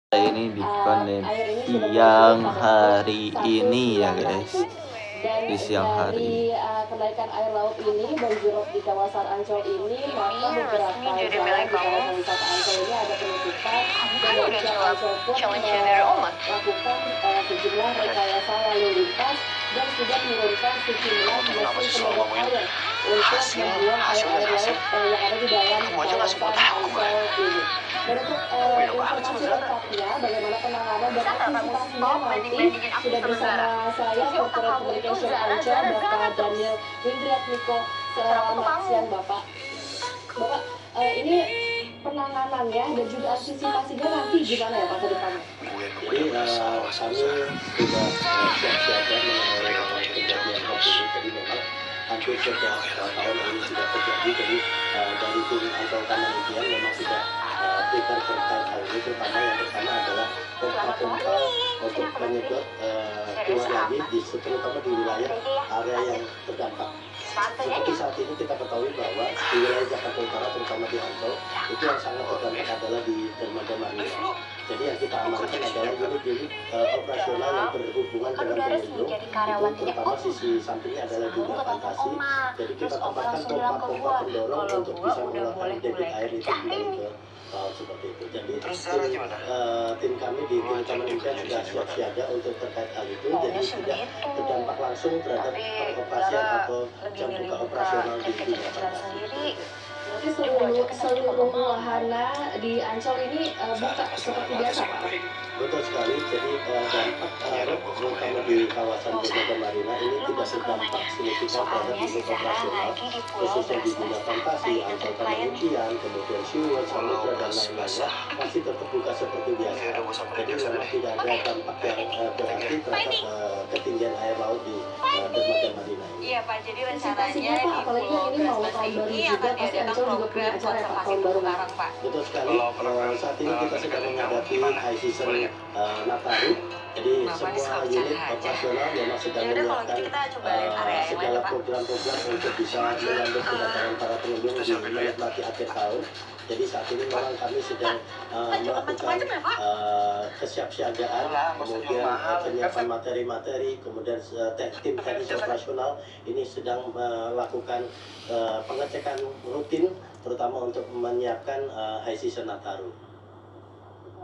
Ini dibuka nih siang hari ini ya guys, di siang hari. Kenaikan air laut ini banjirop di kawasan Ancol ini, maka beberapa jalan di kawasan wisata Ancol ini ada penutupan dan dari Ancol pun melakukan sejumlah rekayasa lalu lintas dan sudah menurunkan sejumlah mesin penyedot air untuk membuang air laut yang ada di dalam kawasan Ancol ini. Dan untuk informasi lengkapnya bagaimana penanganan dan antisipasinya nanti sudah bersama saya Corporate Communication Ancol Bapak Daniel Windriatmiko. Selamat siang Bapak. Bapak, ini penanganannya dan juga antisipasinya nanti gimana ya Pak ke depannya? Jadi kami sudah siap-siaga mengenai kejadian COVID. Jadi memang hampir setiap tahun ini sudah terjadi. Jadi dari tim Ancol Taman Impian memang sudah prepare terkait hal ini. Terutama yang pertama adalah pompa-pompa untuk menyedot keluar lagi terutama di wilayah area yang terdampak. Seperti saat ini kita ketahui bahwa di wilayah Jakarta Utara terutama di Ancol itu yang sangat terdampak adalah di Dermaga Marina. Jadi yang kita amankan adalah unit-unit operasional yang berhubungan dengan pengunjung. Itu terutama sisi sampingnya adalah dunia fantasi. Jadi kita tempatkan pompa-pompa pendorong untuk bisa mengeluarkan debit air itu kembali ke laut seperti itu. Jadi tim kami di tim Taman Impian sudah siap siaga untuk terkait hal itu. Jadi tidak terdampak langsung terhadap operasian atau jam buka operasional di dunia fantasi. Berarti seluruh wahana di Ancol ini buka seperti biasa Pak? Betul sekali, jadi dampak terutama di kawasan Dermaga Marina ini tidak terdampak signifikan terhadap unit operasional, khususnya di dunia fantasi, Ancol Taman Impian, kemudian SeaWorld, Samudra dan lain-lainnya masih tetap buka seperti biasa. Jadi memang tidak ada dampak yang berarti terhadap ketinggian air laut di Dermaga Marina ini. Iya Pak, jadi rencananya di apalagi ini mau tahun baru juga pasti Ancol juga punya acara ya Pak tahun baru sekarang Pak. Betul sekali. Saat ini kita sedang menghadapi high season Nataru. Jadi semua unit operasional memang sedang menyiapkan segala program-program untuk bisa menyambut kedatangan para pengunjung di menikmati akhir tahun. Jadi saat ini memang kami sedang melakukan kesiapsiagaan, kemudian penyiapan materi-materi, kemudian tim teknis operasional ini sedang melakukan pengecekan rutin, terutama untuk menyiapkan high season Nataru.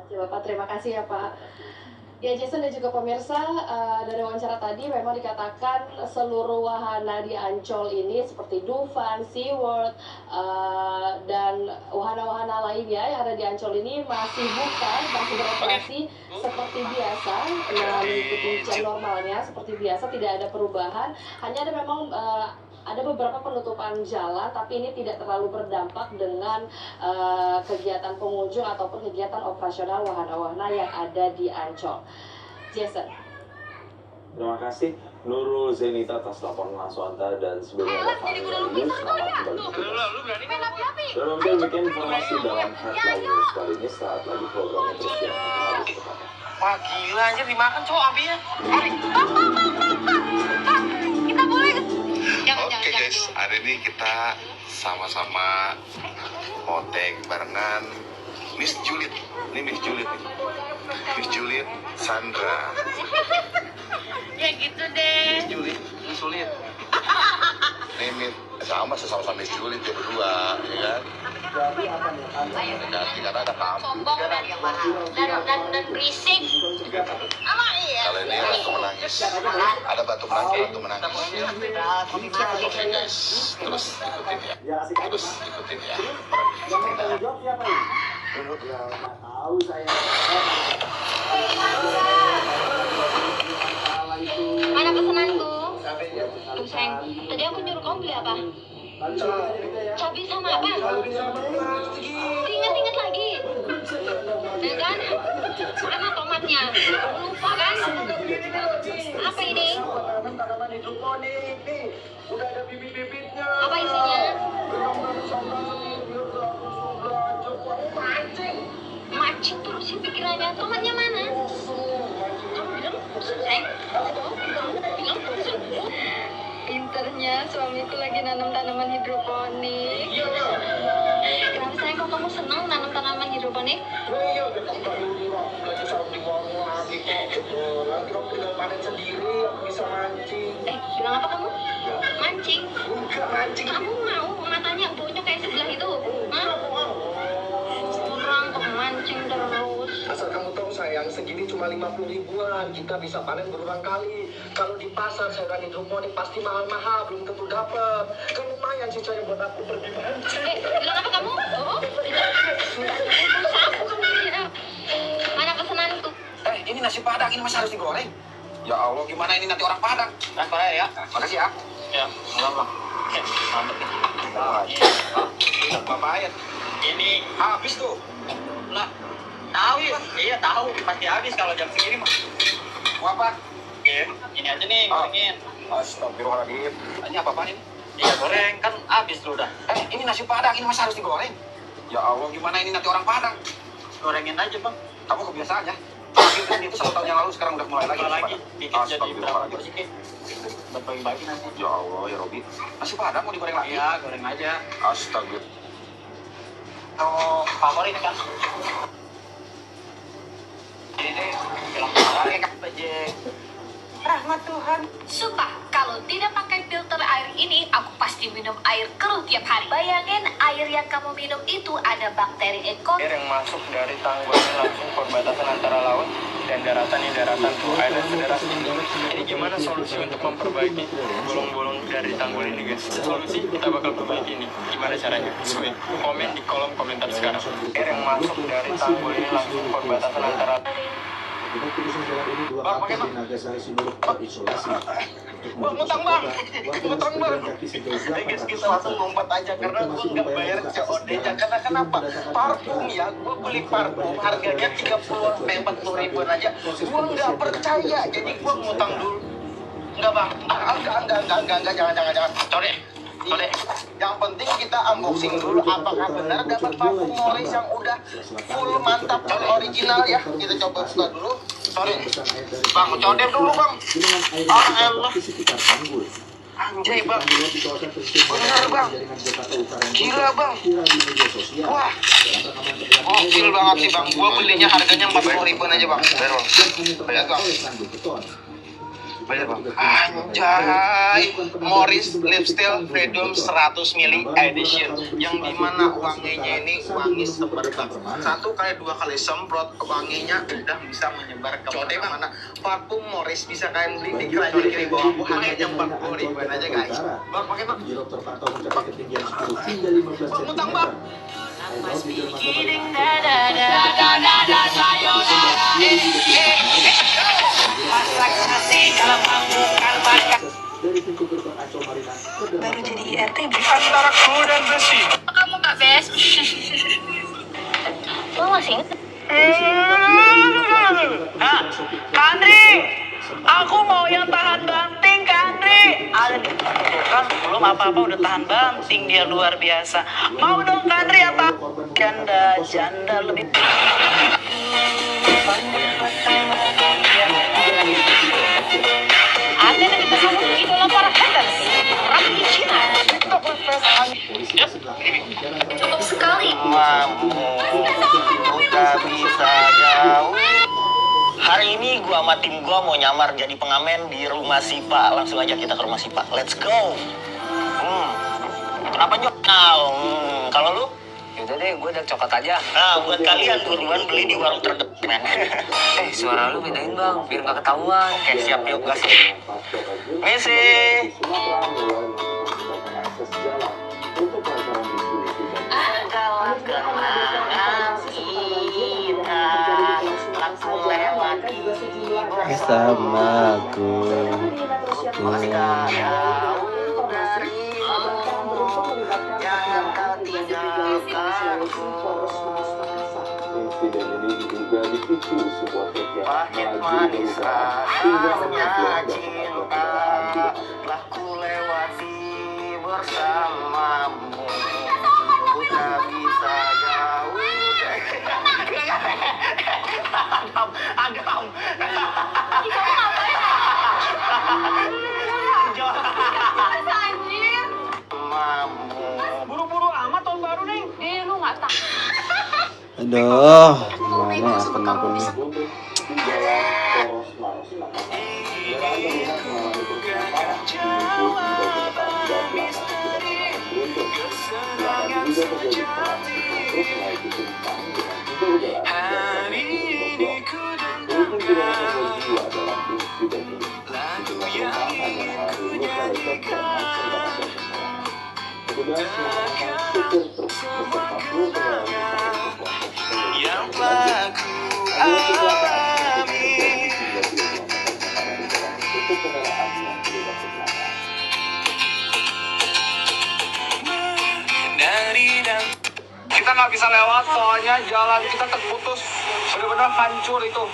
Bapak, terima kasih ya Pak. Ya Jason dan juga pemirsa, dari wawancara tadi memang dikatakan seluruh wahana di Ancol ini seperti Dufan, SeaWorld, dan wahana-wahana lainnya yang ada di Ancol ini masih buka, masih beroperasi seperti biasa, mengikuti jam normalnya seperti biasa, tidak ada perubahan. Hanya ada memang ada beberapa penutupan jalan, tapi ini tidak terlalu berdampak dengan kegiatan pengunjung ataupun kegiatan operasional wahana-wahana yang ada di Ancol. Jason. Terima kasih Nurul Zenita atas laporan langsung Anda, dan sebelumnya ada Fahri News. Selamat kembali bertugas. Dan mungkin bikin informasi dalam headline news kali ini saat lagi programnya terus diangkat ke depannya. Wah gila anjir, dimakan cowok ambilnya. kita boleh. Oke guys, hari ini kita sama-sama motek barengan Miss Juliet. Ini Miss Juliet nih. Miss Juliet Sandra. Ya gitu deh. Miss Juliet, Miss Juliet. Ini sama-sama Miss Juliet ya berdua, ya kan? Ganti karena ada kamu. Sombong dan yang mahal. Dan berisik. Ama iya. Kalau ini batu menangis. Ada batu menangis. Oke guys, terus ikutin ya. Terus ikutin ya. Yang bertanggung jawab siapa ini? Ya, nggak tahu saya. Mana pesananku? Tuh sayang, tadi aku nyuruh kamu beli apa? Cabai sama apa? Ingat lagi. Ya kan? Mana tomatnya? Lupa kan? Apa ini? Apa isinya? Macet terus sih pikirannya. Tomatnya mana? Kamu bilang, sayang, bilang pinternya suamiku lagi nanam tanaman hidroponik. Kenapa sayang, kok kamu senang nanam tanaman hidroponik? nanti kamu tinggal panen sendiri, aku bisa mancing. Bilang apa kamu? Mancing? Enggak mancing. Kamu mau matanya bonyok kayak sebelah itu? Hah? Kurang kok mancing terus. Asal kamu tahu sayang, segini cuma 50 ribuan, kita bisa panen berulang kali. Kalau di pasar sayuran hidroponik pasti mahal-mahal, belum tentu dapat. Kan lumayan sih saya buat aku pergi mancing. Bilang apa kamu? Oh, sapu kamu ini. Mana pesananku? Ini nasi padang, ini masih harus digoreng. Ya Allah, gimana ini nanti orang Padang? Nah, ya. Makasih ya. Ya, lama. Mantap nih. Bapak ayat. Ini habis tuh. Lah, tahu ya? Iya tahu, pasti habis kalau jam segini mah. Mau apa? Ini aja nih, gorengin. Astagfirullahaladzim. Ini apa-apaan ini? Iya goreng, kan habis lu udah. Ini nasi padang, ini masih harus digoreng. Ya Allah, gimana ini nanti orang Padang? Gorengin aja bang. Kamu kebiasaan ya? Itu 1 tahun yang lalu, sekarang udah mulai lagi. Dikit jadi berapa porsi ke? Buat bagi-bagi nanti. Ya Allah, ya Robi. Nasi padang mau digoreng lagi? Iya, goreng aja. Astaga. Favorit kan? Ini film pakai bajek. Rahmat Tuhan. Sumpah, kalau tidak pakai filter air ini, aku pasti minum air keruh tiap hari. Bayangin, air yang kamu minum itu ada bakteri E. coli. Air yang masuk dari tanggul ini langsung perbatasan antara laut dan daratan ini daratan tuh airnya sederas. Ini gimana solusi untuk memperbaiki bolong-bolong dari tanggul ini guys? Solusi kita bakal perbaiki ini. Gimana caranya? Komen di kolom komentar sekarang. Air yang masuk dari tanggul ini langsung perbatasan antara Akibat putusan jalan ini, 2 kakak di Nagasari Simuruk terisolasi. Bang, utang bang, guys, kita langsung lompat aja karena gue nggak bayar COD-nya. Karena kenapa? Parfum ya, gue beli parfum harganya 30-40 ribuan aja. Gue nggak percaya, jadi gue ngutang dulu. Enggak bang, enggak, jangan. Code. Yang penting kita unboxing dulu apakah benar dapat parfum Morris yang udah full mantap original ya. Kita coba buka dulu. Sorry, bang, codem dulu bang. Allah. Anjay bang, bener bang, gila bang. Wah, gokil banget sih bang. Gua belinya harganya 40 ribuan aja bang. Bayar bang. Bayar bang. Anjay, Morris Lipstick Freedom 100 ml edition, yang dimana wanginya ini wangi semerbak. 1 kali 2 kali semprot, wanginya udah bisa menyebar ke mana-mana. Parfum Morris bisa kalian beli di keranjang kiri bawah, harganya 40 ribuan aja guys. Bang, pakai bang. Jeruk terpantau mencapai ketinggian 10 hingga 15 cm. Utang bang. Dari pintu gerbang Ancol Marina ke Baru jadi IRT Antara kru dan besi. kamu nggak bes? Lo masih inget? Kandri, aku mau yang tahan banting, Kandri. Ada tuh kan belum apa-apa udah tahan banting, dia luar biasa. Mau dong Kandri apa? Janda lebih. Ada dari kamu idola para haters, Raffi Cina. Cukup sekali. udah bisa jauh. Hari ini gua sama tim gua mau nyamar jadi pengamen di rumah Sipa. Langsung aja kita ke rumah Sipa. Let's go. Kenapa nyok? Kalau lu? Yaudah deh, gue udah coklat aja. Nah, buat kalian buruan beli di warung terdekat. Suara lu bedain bang, biar gak ketahuan. Oke, siap yuk gas. Misi. Segala kenangan indah aku lewati Bersamaku. Insiden ini diduga dipicu sebuah truk Pahit manis rasanya cinta telah ku lewati bersamamu. Ku tak bisa jauh. Agam. Buru-buru amat tahun baru nih. Lu nggak tahu. Aduh, gimana ya akun-akunnya? Jalan Poros Maros terus menaiki simpang dengan tiga udara hari ini ku dengarkan dua dalam insiden ini. Sejumlah penumpang hanya mengalami luka lecet dan terkena peperangan. Petugas mengamankan supir truk beserta seluruh pengendara di sebuah pos yang telah ku alami. Untuk kendaraan yang terlibat kecelakaan. Kita nggak bisa lewat soalnya jalan kita terputus, benar-benar hancur itu.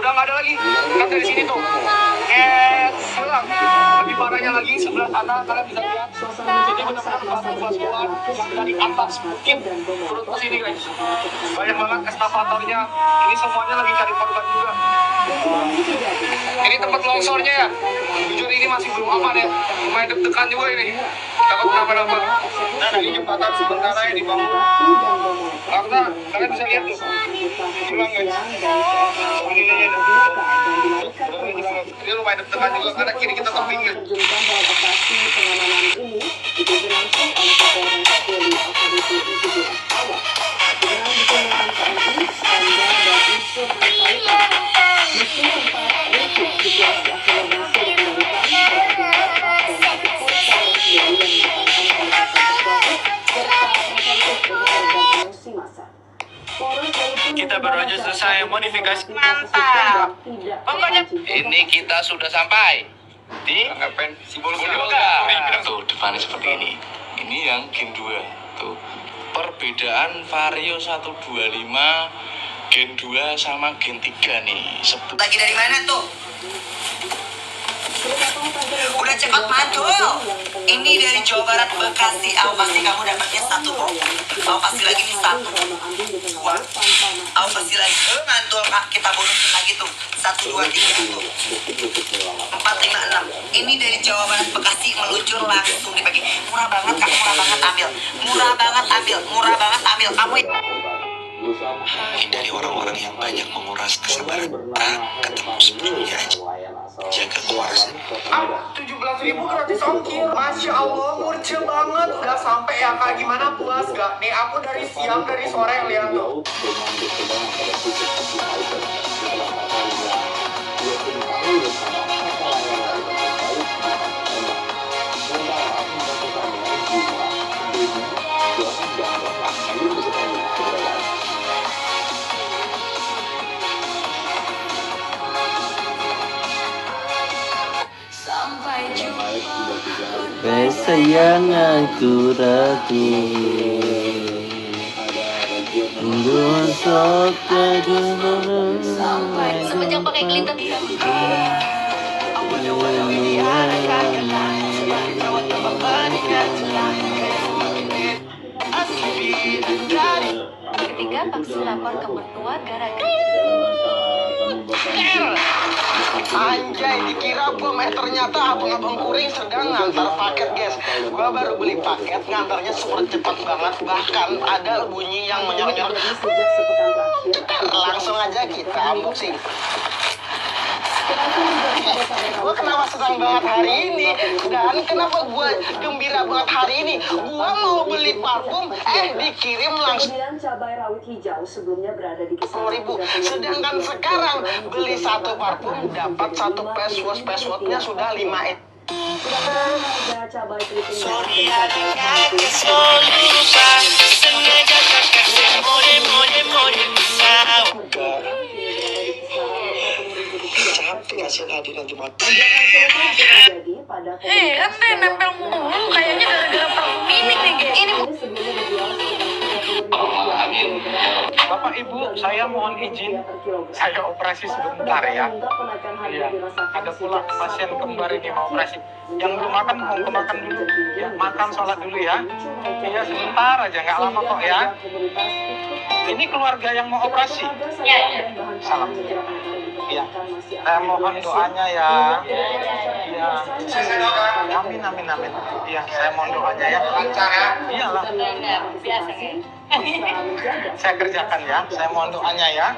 Udah nggak ada lagi. Kan dari sini tuh, hilang. Lebih parahnya lagi sebelah kanan kalian bisa lihat. Jadi benar-benar batuan yang dari atas bukit turun ke sini guys. Banyak banget eskavatornya. Ini semuanya lagi cari korban juga. Ini tempat longsornya ya. Jujur ini masih belum aman ya. Lumayan deg-degan juga ini. Takut kenapa-napa. Nah, ini jembatan sementara yang dibangun. Karena kalian bisa lihat tuh. Hilang guys. Ini lumayan deg-degan juga karena kiri kita ke pinggir. Terjunkan dalam operasi pengamanan ini dipimpin langsung oleh Kapolres Deli AKBP Ibu Awal dengan dukungan TNI, Pemda dan unsur berkaitan. Meski sempat ricuh situasi akomodasi dikendalikan dan Polres Deli yang merupakan komunitas tersebut serta insentif bagi korban emosi massa. Kita baru aja selesai modifikasi. Mantap. Pokoknya ini kita sudah sampai di Sibolga. Tuh depannya seperti ini. Ini yang Gen 2. Tuh. Perbedaan Vario 125 Gen 2 sama Gen 3 nih. Lagi dari mana tuh? Udah cepet mantul. Ini dari Jawa Barat Bekasi. Aku pasti kamu dapatnya satu kok. Aku pasti lagi nih satu. Dua. Aku pasti lagi. Mantul kak. Kita bonusin lagi tuh. 1, 2, 3 tuh. 4, 5, 6. Ini dari Jawa Barat Bekasi meluncur langsung dipakai. Murah banget kak. Murah banget ambil. Murah banget ambil. Murah banget ambil. Kamu Hindari orang-orang yang banyak menguras kesabaran. Ketemu sepinya aja. Jaga kewarasan. 17.000 gratis ongkir. Masya Allah, murce banget. Gak sampai ya kak, gimana puas gak? Nih aku dari siang, dari sore lihat tuh. Kesayanganku ratu Semenjak pakai gelinda ketiga vaksin lapor ke mertua gara-gara Anjay, dikira gua ternyata abang-abang kuring sedang ngantar paket guys. Gua baru beli paket, ngantarnya super cepat banget. Bahkan ada bunyi yang menyorot-nyorot. Langsung aja kita unboxing. Gue kenapa senang banget hari ini dan kenapa gue gembira banget hari ini? Gue mau beli parfum, dikirim langsung. Cabai rawit hijau sebelumnya berada di kisaran 10.000. Sedangkan sekarang beli satu parfum dapat satu passwordnya sudah 5 harga cabai keriting Sorry adanya kesolusa. Sengaja kakak mole cantik hasil hadiran Jumat. terjadi pada ente nempel mulu kayaknya gara-gara parfum ini nih guys. Ini Bapak Ibu, saya mohon izin, saya operasi sebentar ya. Iya, ada pula pasien kembar ini mau operasi. Yang belum makan, mau makan dulu. Ya, makan sholat dulu ya. Iya, sebentar aja, nggak lama kok ya. Ini keluarga yang mau operasi. Ya. Salam. Iya, saya mohon doanya ya. Iya. Amin. Iya, saya mohon doanya ya. Lancar ya. Iyalah. biasa Saya kerjakan ya. Saya mohon doanya ya.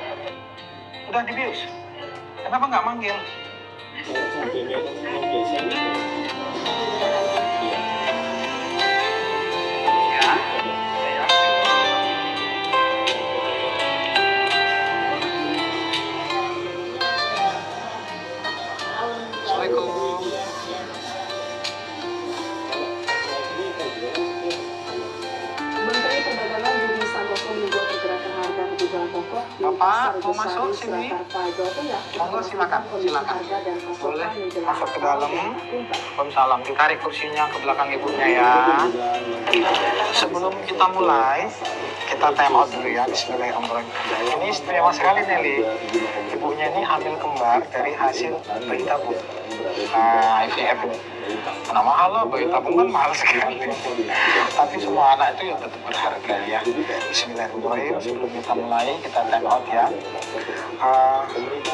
Udah dibius. Kenapa nggak manggil? Ya. Pak, mau masuk sini? Monggo silakan. Boleh masuk ke dalam. Waalaikumsalam. Ditarik kursinya ke belakang ibunya ya. Sebelum kita mulai, kita time out dulu ya. Bismillahirrahmanirrahim. Ini istimewa sekali Nelly. Ibunya ini hamil kembar dari hasil bayi tabung. IVF ini. Karena mahal loh, bayi tabung kan mahal sekali. Tapi semua anak itu ya tetap berharga ya. Bismillahirrahmanirrahim. Sebelum kita mulai, kita time out ya.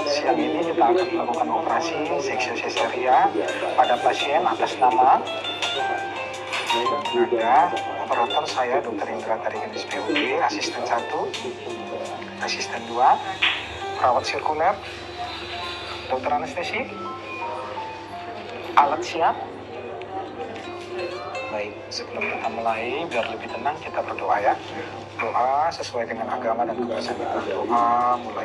Siang ini kita akan melakukan operasi seksio cesaria pada pasien atas nama ada operator saya Dr. Indra Tariganis PUD, asisten 1, asisten 2, perawat sirkuler, dokter anestesi, alat siap. Baik, sebelum kita mulai, biar lebih tenang kita berdoa ya. Doa sesuai dengan agama dan kebiasaan kita. Doa mulai.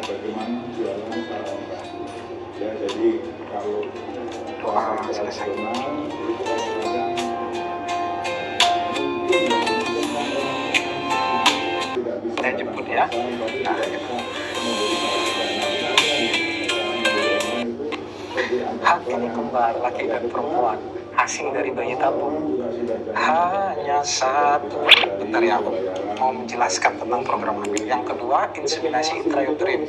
Doa selesai. Saya jemput ya. Nah, gitu. Hak ini kembar laki dan perempuan, hasil dari bayi tabung. Hanya satu. Bentar ya, aku mau menjelaskan tentang program hamil. Yang kedua, inseminasi intrauterin.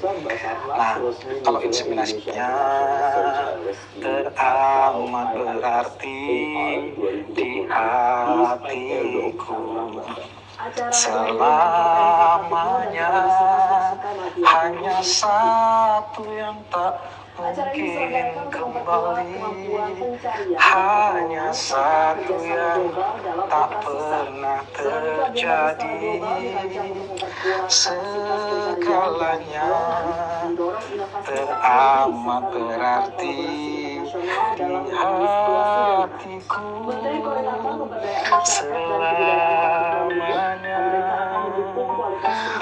Nah, kalau inseminasinya teramat berarti di hatiku selamanya. Hanya satu yang tak mungkin kembali, hanya satu yang tak pernah terjadi. Segalanya teramat berarti di hatiku selamanya.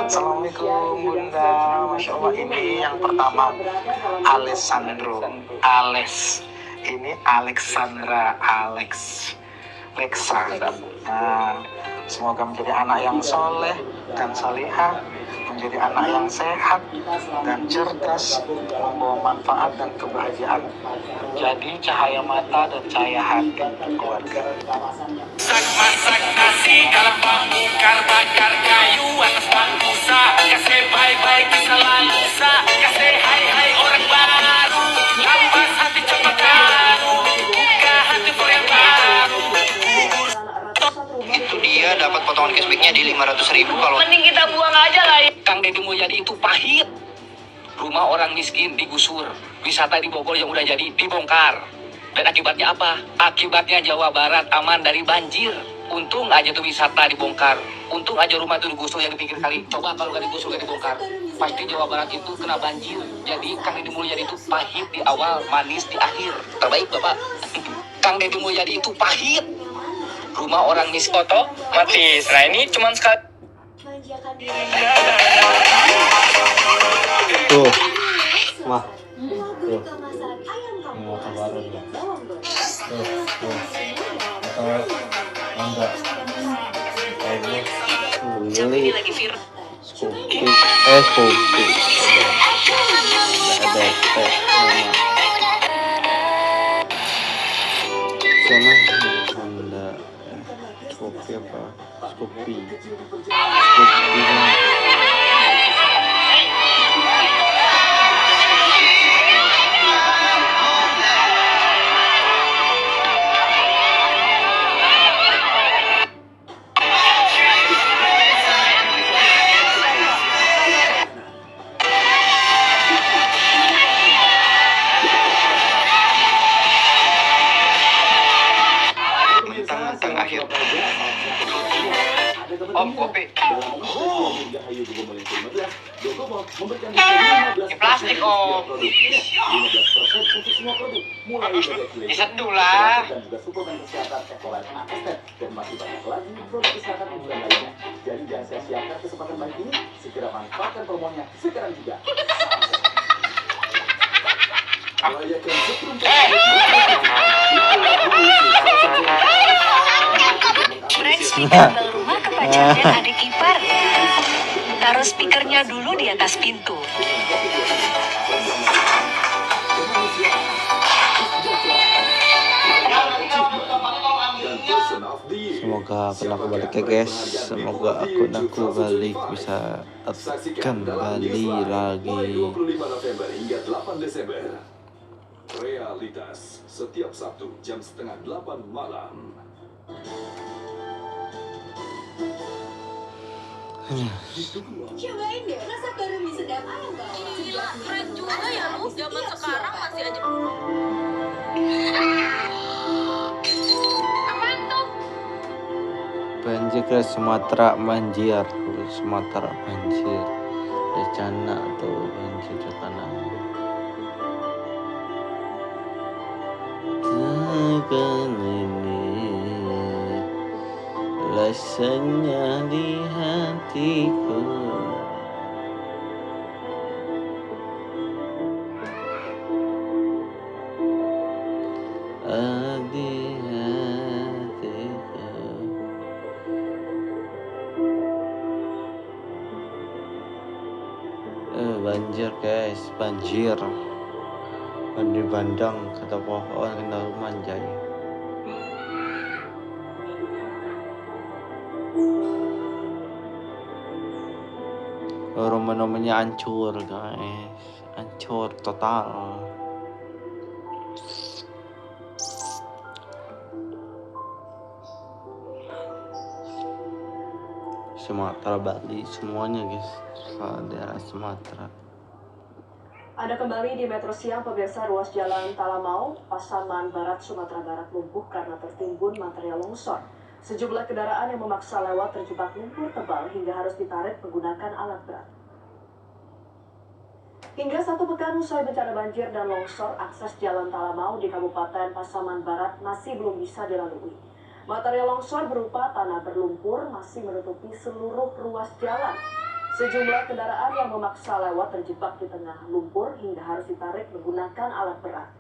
Assalamualaikum Bunda. Masya Allah, ini yang pertama Alessandro, Alex. Ini Alexandra, Lexa. Nah, semoga menjadi anak yang soleh dan salihah, menjadi anak yang sehat dan cerdas, membawa manfaat dan kebahagiaan, menjadi cahaya mata dan cahaya hati untuk keluarga. Masak nasi dalam bongkar bakar kayu atas bangkusa, kasih bye-bye kisah lalusa, kasih hai-hai orang baru, lepas hati cepat karu, buka hati for yang baru. Itu dia dapat potongan cashbacknya di 500.000 kalau Mending kita buang aja lah. Kang Deddy Mulyadi itu pahit. Rumah orang miskin digusur, wisata di Bogor yang udah jadi dibongkar. Dan akibatnya apa? Akibatnya Jawa Barat aman dari banjir. Untung aja tuh wisata dibongkar. Untung aja rumah itu digusur yang di pinggir kali. Coba kalau gak digusur, gak dibongkar, pasti Jawa Barat itu kena banjir. Jadi Kang Deddy Mulyadi itu pahit di awal, manis di akhir. Terbaik Bapak. Kang Deddy Mulyadi itu pahit. Rumah orang miskin. Otomatis. Nah ini cuman sekali. Tuh, mah. Tuh. Ini apa baru nih? Tuh. Atau enggak? Ini Scoopy. Scoopy. Ada nama. Sana Honda. Scoopy apa? Scoopy. mentang-mentang akhir. Om, kopi. Ini plastik, Om. Diseduh lah. Jadi jangan sia-siakan kesempatan baik ini. Segera manfaatkan promonya sekarang juga. Friends di tabel rumah ke pacar dan adik ipar. Taruh speakernya dulu di atas pintu. Semoga akun aku balik ya guys. Semoga akun aku balik bisa kembali lagi. 25 November hingga 8 Desember. Realitas setiap Sabtu jam 7:30 malam. Cobain deh, rasa baru mie sedap ayam bawang. Gila, keren juga ya lu. Zaman sekarang masih aja. Apaan tuh? Banjir ke Sumatera, banjir Sumatera, banjir bencana tuh, banjir di sana. Takkan ini rasanya di hatiku. Di hatiku. Banjir guys, banjir. Banjir bandang, kata pohon kena rumah anjay. Rumah-rumahnya hancur guys, hancur total. Sumatera, Bali, semuanya guys, daerah Sumatera. Anda kembali di Metro Siang, pemirsa. Ruas jalan Talamau, Pasaman Barat, Sumatera Barat lumpuh karena tertimbun material longsor. Sejumlah kendaraan yang memaksa lewat terjebak lumpur tebal hingga harus ditarik menggunakan alat berat. Hingga 1 pekan usai bencana banjir dan longsor, akses jalan Talamau di Kabupaten Pasaman Barat masih belum bisa dilalui. Material longsor berupa tanah berlumpur masih menutupi seluruh ruas jalan. Sejumlah kendaraan yang memaksa lewat terjebak di tengah lumpur hingga harus ditarik menggunakan alat berat.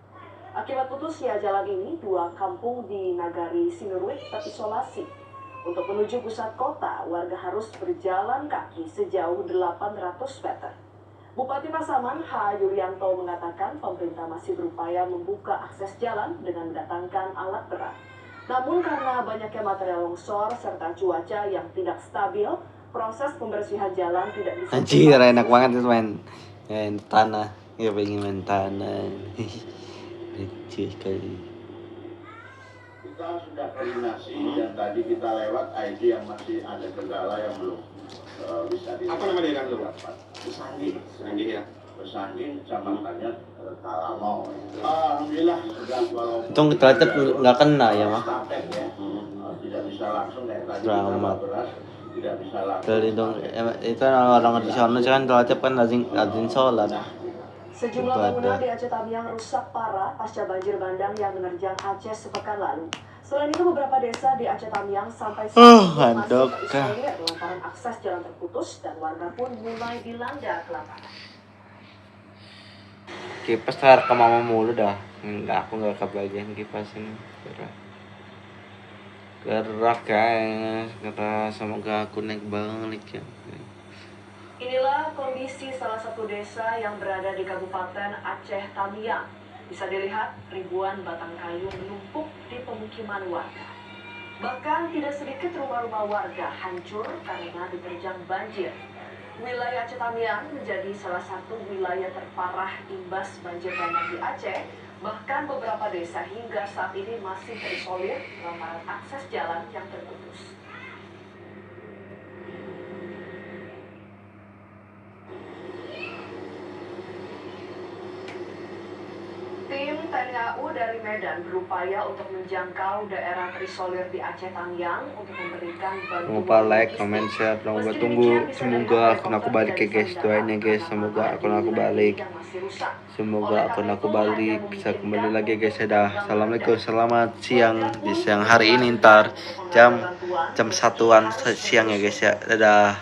Akibat putusnya jalan ini, 2 kampung di Nagari Sinurwik terisolasi. Untuk menuju pusat kota, warga harus berjalan kaki sejauh 800 meter. Bupati Pasaman, H. Yulianto, mengatakan pemerintah masih berupaya membuka akses jalan dengan mendatangkan alat berat. Namun karena banyaknya material longsor serta cuaca yang tidak stabil, proses pembersihan jalan tidak bisa. Anjir, enak banget itu main tanah. Ya pengen main tanah. Lucu sekali. Kita sudah koordinasi dan tadi kita lewat ID yang masih ada kendala yang belum bisa di. Apa nama daerah itu? Pesanggi. Pesanggi ya. Pesanggi, kecamatannya Talamau. Alhamdulillah sudah walaupun. Untung kita lihat nggak kena ya mah. Tidak bisa langsung kayak tadi. Selamat. Tidak bisa langsung. Dari dong, itu orang di sana kan telatip kan lazim sholat. Sejumlah bangunan di Aceh Tamiang rusak parah pasca banjir bandang yang menerjang Aceh sepekan lalu. Selain itu, beberapa desa di Aceh Tamiang sampai saat ini masih terisolir lantaran akses jalan terputus dan warga pun mulai dilanda kelaparan. Kipas harus ke mama mulu dah. Enggak, aku nggak kebagian kipas ini. Gerak guys, kata semoga aku naik balik ya. Inilah kondisi salah satu desa yang berada di Kabupaten Aceh Tamiang. Bisa dilihat ribuan batang kayu menumpuk di pemukiman warga. Bahkan tidak sedikit rumah-rumah warga hancur karena diterjang banjir. Wilayah Aceh Tamiang menjadi salah satu wilayah terparah imbas banjir bandang di Aceh. Bahkan beberapa desa hingga saat ini masih terisolir lantaran akses jalan yang terputus. Tim TNI AU dari Medan berupaya untuk menjangkau daerah terisolir di Aceh Tamiang untuk memberikan bantuan. Lupa like, comment, share, jangan lupa tunggu. Semoga akun aku balik ya guys, doain ya guys. Semoga akun aku balik. Semoga akun aku balik bisa kembali lagi guys ya dah. Assalamualaikum, selamat siang di siang hari ini ntar jam 1-an siang ya guys ya. Dadah.